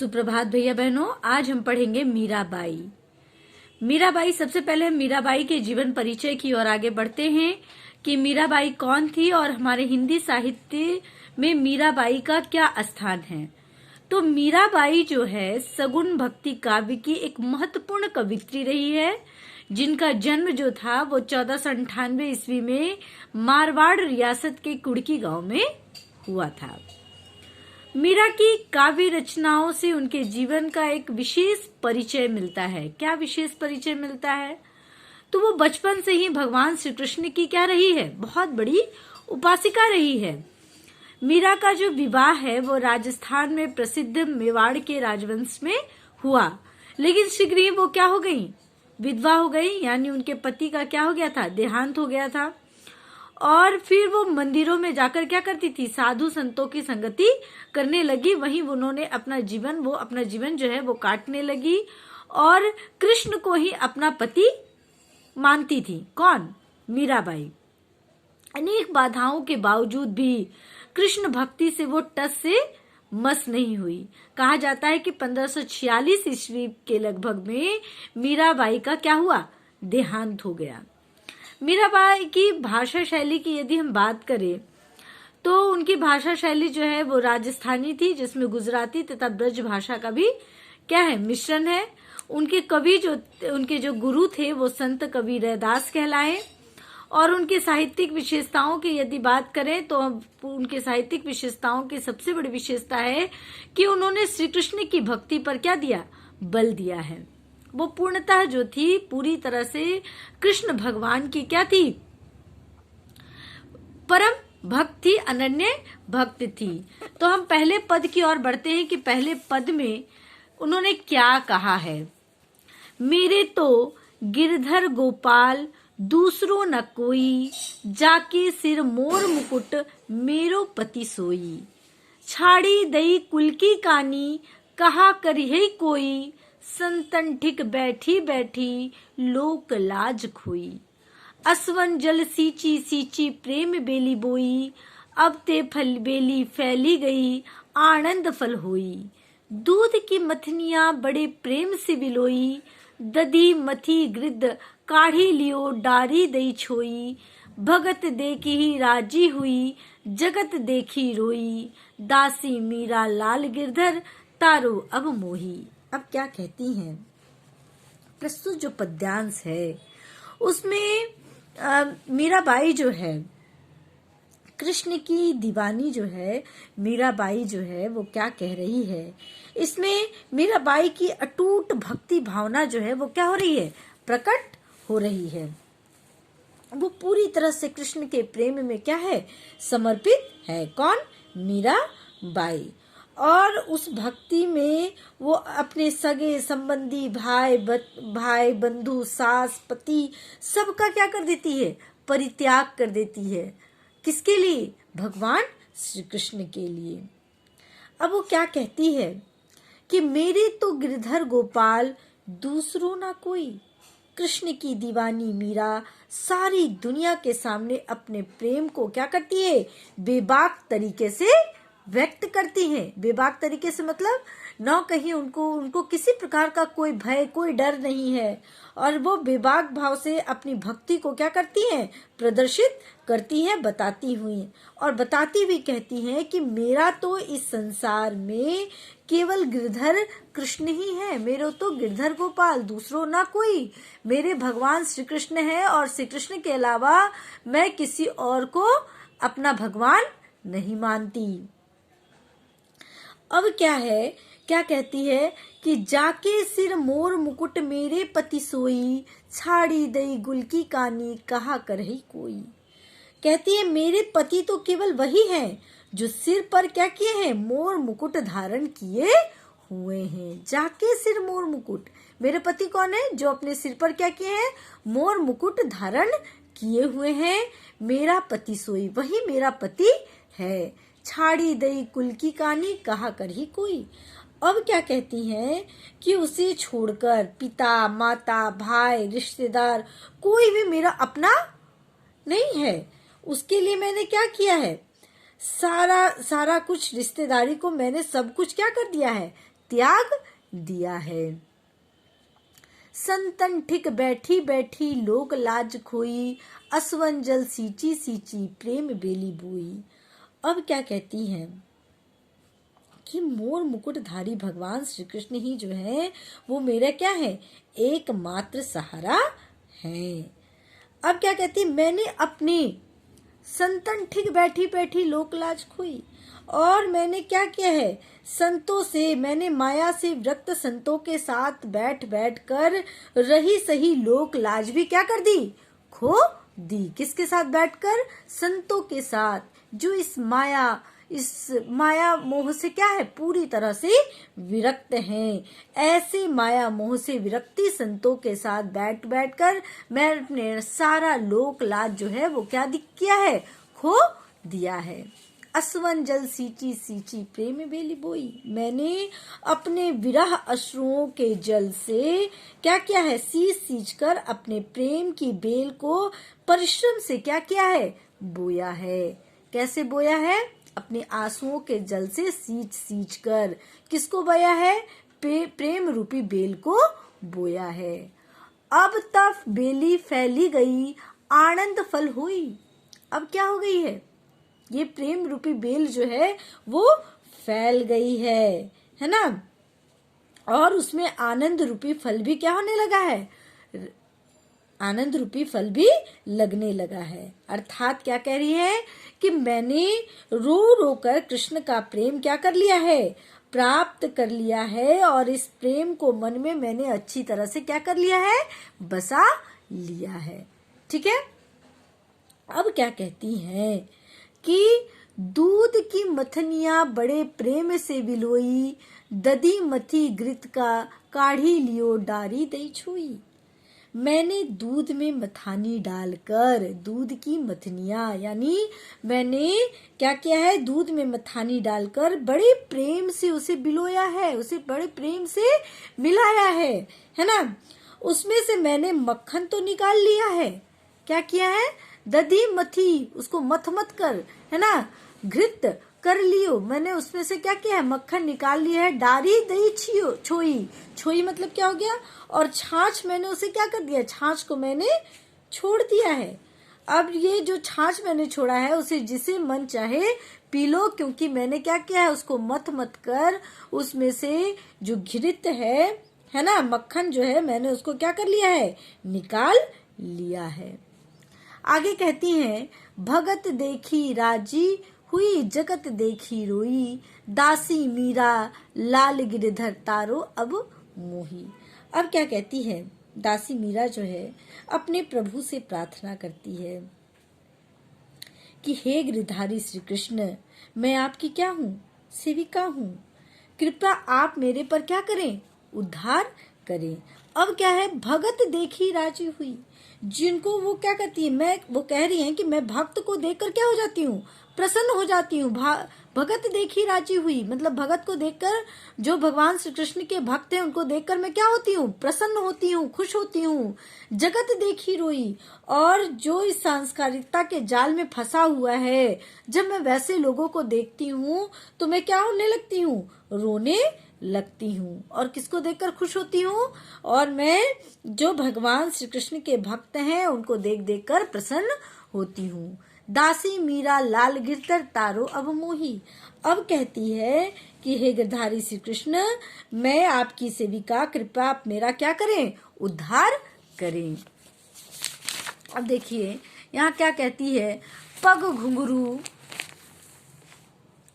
सुप्रभात भैया बहनों। आज हम पढ़ेंगे मीराबाई। मीराबाई, सबसे पहले हम मीराबाई के जीवन परिचय की ओर आगे बढ़ते हैं कि मीराबाई कौन थी और हमारे हिंदी साहित्य में मीराबाई का क्या स्थान है। तो मीराबाई जो है सगुण भक्ति काव्य की एक महत्वपूर्ण कवित्री रही है, जिनका जन्म जो था वो 1498 ईस्वी में मारवाड़ रियासत के कुड़की गांव में हुआ था। मीरा की काव्य रचनाओं से उनके जीवन का एक विशेष परिचय मिलता है। क्या विशेष परिचय मिलता है? तो वो बचपन से ही भगवान श्री कृष्ण की क्या रही है, बहुत बड़ी उपासिका रही है। मीरा का जो विवाह है वो राजस्थान में प्रसिद्ध मेवाड़ के राजवंश में हुआ, लेकिन शीघ्र ही वो क्या हो गई, विधवा हो गई, यानी उनके पति का क्या हो गया था, देहांत हो गया था। और फिर वो मंदिरों में जाकर क्या करती थी, साधु संतों की संगति करने लगी। वहीं उन्होंने अपना जीवन जो है वो काटने लगी और कृष्ण को ही अपना पति मानती थी। कौन? मीराबाई। अनेक बाधाओं के बावजूद भी कृष्ण भक्ति से वो टस से मस नहीं हुई। कहा जाता है कि 1546 ईस्वी के लगभग में मीराबाई का क्या हुआ, देहांत हो गया। मीराबाई की भाषा शैली की यदि हम बात करें तो उनकी भाषा शैली जो है वो राजस्थानी थी, जिसमें गुजराती तथा ब्रज भाषा का भी क्या है, मिश्रण है। उनके जो गुरु थे वो संत कवि रैदास कहलाए। और उनके साहित्यिक विशेषताओं की यदि बात करें तो उनके साहित्यिक विशेषताओं की सबसे बड़ी विशेषता है कि उन्होंने श्री कृष्ण की भक्ति पर क्या दिया, बल दिया है। वो पूर्णतः जो थी पूरी तरह से कृष्ण भगवान की क्या थी, परम भक्त थी, अनन्य भक्त थी। तो हम पहले पद की ओर बढ़ते हैं कि पहले पद में उन्होंने क्या कहा है। मेरे तो गिरधर गोपाल दूसरो न कोई, जाके सिर मोर मुकुट मेरो पति सोई। छाड़ी दई कुल की कानी, कहा करिहे कोई, संतन ठिक बैठी बैठी लोक लाज खोई। असवन जल सींची सींची प्रेम बेली बोई, अब ते फल बेली फैली गई, आनंद फल होई। दूध की मथनिया बड़े प्रेम से बिलोई, दधी मथी गिद्ध काढ़ी लियो डारी दई छोई। भगत देखी ही राजी हुई, जगत देखी रोई, दासी मीरा लाल गिरधर तारो अब मोही। अब क्या कहती हैं? प्रस्तुत जो पद्यांश है उसमें मीराबाई जो है, कृष्ण की दीवानी जो है मीराबाई जो है वो क्या कह रही है। इसमें मीराबाई की अटूट भक्ति भावना जो है वो क्या हो रही है, प्रकट हो रही है। वो पूरी तरह से कृष्ण के प्रेम में क्या है, समर्पित है। कौन? मीराबाई। और उस भक्ति में वो अपने सगे संबंधी भाई बंधु सास पति सबका क्या कर देती है, परित्याग कर देती है। किसके लिए? भगवान श्री कृष्ण के लिए। अब वो क्या कहती है कि मेरे तो गिरधर गोपाल दूसरो ना कोई। कृष्ण की दीवानी मीरा सारी दुनिया के सामने अपने प्रेम को क्या करती है, बेबाक तरीके से व्यक्त करती है। बेबाक तरीके से मतलब न कहीं उनको किसी प्रकार का कोई भय, कोई डर नहीं है, और वो बेबाक भाव से अपनी भक्ति को क्या करती हैं, प्रदर्शित करती हैं, बताती हुई। और बताती हुई कहती हैं कि मेरा तो इस संसार में केवल गिरधर कृष्ण ही है, मेरे तो गिरधर गोपाल दूसरो ना कोई। मेरे भगवान श्री कृष्ण है और श्री कृष्ण के अलावा मैं किसी और को अपना भगवान नहीं मानती। अब क्या है, क्या कहती है कि जाके सिर मोर मुकुट मेरे पति सोई, छाड़ी दई गुल की कानी कहा करही कोई। कहती है मेरे पति तो केवल वही हैं जो सिर पर क्या किए हैं, मोर मुकुट धारण किए हुए हैं। जाके सिर मोर मुकुट, मेरे पति कौन है, जो अपने सिर पर क्या किए हैं, मोर मुकुट धारण किए हुए हैं। मेरा पति सोई, वही मेरा पति है। छाड़ी दई कुल की कानी कहा करही कोई। अब क्या कहती हैं कि उसे छोड़कर पिता माता भाई रिश्तेदार कोई भी मेरा अपना नहीं है। उसके लिए मैंने क्या किया है, सारा कुछ रिश्तेदारी को मैंने सब कुछ क्या कर दिया है, त्याग दिया है। संतन ठिक बैठी बैठी लोक लाज खोई, असवन जल सींची सींची प्रेम बेली बोई। अब क्या कहती हैं कि मोर मुकुटधारी भगवान श्री कृष्ण ही जो है वो मेरा क्या है, एकमात्र सहारा है। अब क्या कहती, मैंने अपने संतन ठिक बैठी बैठी लोक लाज खोई, और मैंने क्या किया है, संतों से, मैंने माया से विरक्त संतों के साथ बैठ बैठ कर रही सही लोक लाज भी क्या कर दी, खो दी। किसके साथ बैठकर, संतों के साथ, जो इस माया मोह से क्या है, पूरी तरह से विरक्त हैं। ऐसे माया मोह से विरक्ति संतों के साथ बैठ बैठ कर मैं अपने सारा लोक लाज जो है वो क्या किया है, खो दिया है। असवन जल सींची सींची प्रेम बेली बोई, मैंने अपने विरह अश्रुओं के जल से क्या किया है, सींच सींच कर अपने प्रेम की बेल को परिश्रम से क्या किया है, बोया है। कैसे बोया है, अपने आंसुओं के जल से सींच सींच कर किसको बोया है, प्रेम रूपी बेल को बोया है। अब तब बेली फैली गई आनंद फल हुई। अब क्या हो गई है, ये प्रेम रूपी बेल जो है वो फैल गई है ना, और उसमें आनंद रूपी फल भी क्या होने लगा है, आनंद रूपी फल भी लगने लगा है। अर्थात क्या कह रही है कि मैंने रो रो कर कृष्ण का प्रेम क्या कर लिया है, प्राप्त कर लिया है, और इस प्रेम को मन में मैंने अच्छी तरह से क्या कर लिया है, बसा लिया है। ठीक है। अब क्या कहती हैं कि दूध की मथनिया बड़े प्रेम से बिलोई, दधी मथी घृत का काढ़ी लियो डारी दई छुई। मैंने दूध में मथानी डालकर, दूध की मथनिया यानी मैंने क्या किया है, दूध में मथानी डालकर बड़े प्रेम से उसे बिलोया है, उसे बड़े प्रेम से मिलाया है ना। उसमें से मैंने मक्खन तो निकाल लिया है, क्या किया है, दधी मथी, उसको मथ मथ कर, है ना, घृत कर लियो, मैंने उसमें से क्या किया है, मक्खन निकाल लिया है। डारी दही छोई, छोई मतलब क्या हो गया, और छाछ मैंने उसे क्या कर दिया, छाछ को मैंने छोड़ दिया है। अब ये जो छाछ मैंने छोड़ा है उसे जिसे मन चाहे पी लो, क्योंकि मैंने क्या किया है, उसको मथ मथ कर उसमें से जो घृत है ना, मक्खन जो है, मैंने उसको क्या कर लिया है, निकाल लिया है। आगे कहती हैं, भगत देखी राजी हुई, जगत देखी रोई, दासी मीरा लाल गिरधर तारो अब मोही। अब क्या कहती है, दासी मीरा जो है अपने प्रभु से प्रार्थना करती है कि हे गिरधारी श्री कृष्ण, मैं आपकी क्या हूँ, सेविका हूँ, कृपया आप मेरे पर क्या करें, उद्धार करें। अब क्या है, भगत देखी राजी हुई, जिनको वो क्या करती है, वो कह रही है कि मैं भक्त को देखकर क्या हो जाती हूँ, प्रसन्न हो जाती हूँ। भगत देखी राजी हुई मतलब भगत को देखकर, जो भगवान श्री कृष्ण के भक्त हैं उनको देखकर मैं क्या होती हूँ, प्रसन्न होती हूँ, खुश होती हूँ। जगत देखी रोई, और जो इस सांस्कारिकता के जाल में फंसा हुआ है, जब मैं वैसे लोगों को देखती हूँ तो मैं क्या होने लगती हूँ, रोने लगती हूँ। और किसको देखकर खुश होती हूँ, और मैं जो भगवान श्री कृष्ण के भक्त हैं उनको देख देख कर प्रसन्न होती हूँ। दासी मीरा लाल गिरधर तारो अब मोही। अब कहती है कि हे गिरधारी श्री कृष्ण, मैं आपकी सेविका, कृपया आप मेरा क्या करें, उद्धार करें। अब देखिए यहाँ क्या कहती है, पग घुंघरू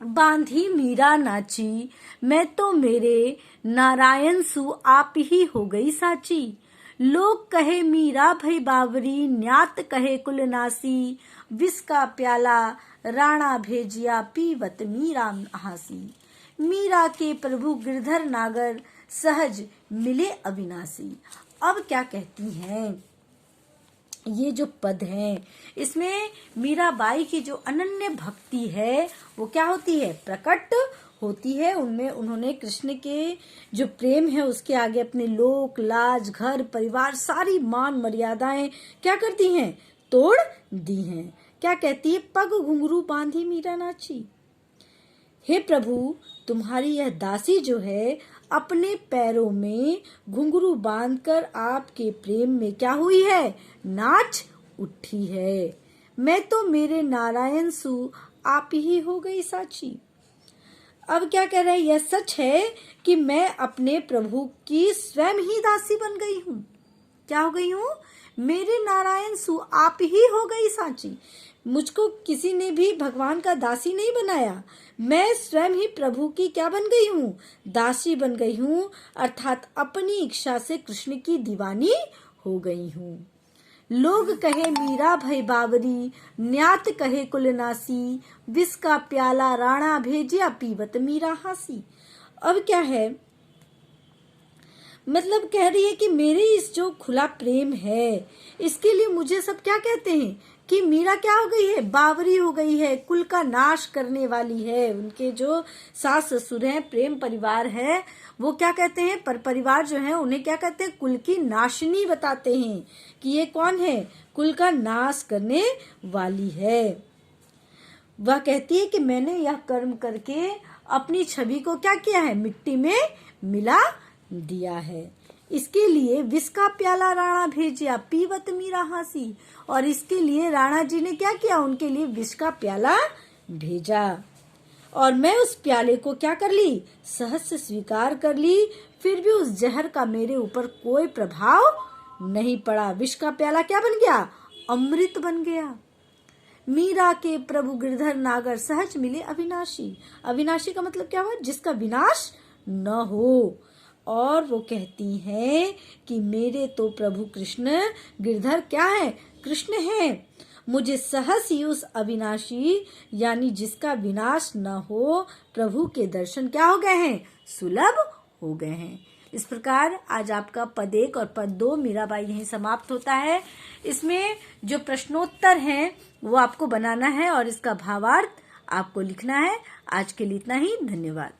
बांधी मीरा नाची, मैं तो मेरे नारायण सु आप ही हो गई साची। लोग कहे मीरा भई बावरी, न्यात कहे कुलनासी, विष का प्याला राणा भेजिया, पीवत मीरा हासी। मीरा के प्रभु गिरधर नागर, सहज मिले अविनाशी। अब क्या कहती हैं, ये जो पद है इसमें मीराबाई की जो अनन्य भक्ति है वो क्या होती है, प्रकट होती है। उनमें उन्होंने कृष्ण के जो प्रेम है उसके आगे अपने लोक लाज, घर परिवार, सारी मान मर्यादाएं क्या करती हैं, तोड़ दी हैं। क्या कहती है, पग घुंघरू बांधी मीरा नाची, हे प्रभु, तुम्हारी यह दासी जो है अपने पैरों में घुंघरू बांधकर आपके प्रेम में क्या हुई है, नाच उठी है। मैं तो मेरे नारायण सु आप ही हो गई साची। अब क्या कह रहे हैं, यह सच है कि मैं अपने प्रभु की स्वयं ही दासी बन गई हूँ। क्या हो गई हूँ, मेरे नारायण सु आप ही हो गई साची। मुझको किसी ने भी भगवान का दासी नहीं बनाया, मैं स्वयं ही प्रभु की क्या बन गई हूँ, दासी बन गई हूँ, अर्थात अपनी इच्छा से कृष्ण की दीवानी हो गई हूँ। लोग कहे मीरा भई बावरी, न्यात कहे कुलनासी, विष का प्याला राणा भेजिया पीवत मीरा हासी। अब क्या है, मतलब कह रही है कि मेरे इस जो खुला प्रेम है, इसके लिए मुझे सब क्या कहते हैं कि मीरा क्या हो गई है, बावरी हो गई है, कुल का नाश करने वाली है। उनके जो सास ससुर हैं, प्रेम परिवार है, वो क्या कहते हैं, पर परिवार जो है उन्हें क्या कहते हैं, कुल की नाशनी बताते हैं कि ये कौन है, कुल का नाश करने वाली है। वह कहती है कि मैंने यह कर्म करके अपनी छवि को क्या किया है, मिट्टी में मिला दिया है। इसके लिए विष का प्याला राणा भेजिया पीवत मीरा हासी, और इसके लिए राणा जी ने क्या किया, उनके लिए विष का प्याला भेजा, और मैं उस प्याले को क्या कर ली, सहज से स्वीकार कर ली। फिर भी उस जहर का मेरे ऊपर कोई प्रभाव नहीं पड़ा। विष का प्याला क्या बन गया, अमृत बन गया। मीरा के प्रभु गिरधर नागर सहज मिले अविनाशी। अविनाशी का मतलब क्या हुआ, जिसका विनाश न हो। और वो कहती हैं कि मेरे तो प्रभु कृष्ण गिरधर क्या है, कृष्ण है। मुझे सहस ही उस अविनाशी यानी जिसका विनाश न हो प्रभु के दर्शन क्या हो गए हैं, सुलभ हो गए हैं। इस प्रकार आज आपका पद 1 और पद 2 मीराबाई यहीं समाप्त होता है। इसमें जो प्रश्नोत्तर हैं वो आपको बनाना है और इसका भावार्थ आपको लिखना है। आज के लिए इतना ही, धन्यवाद।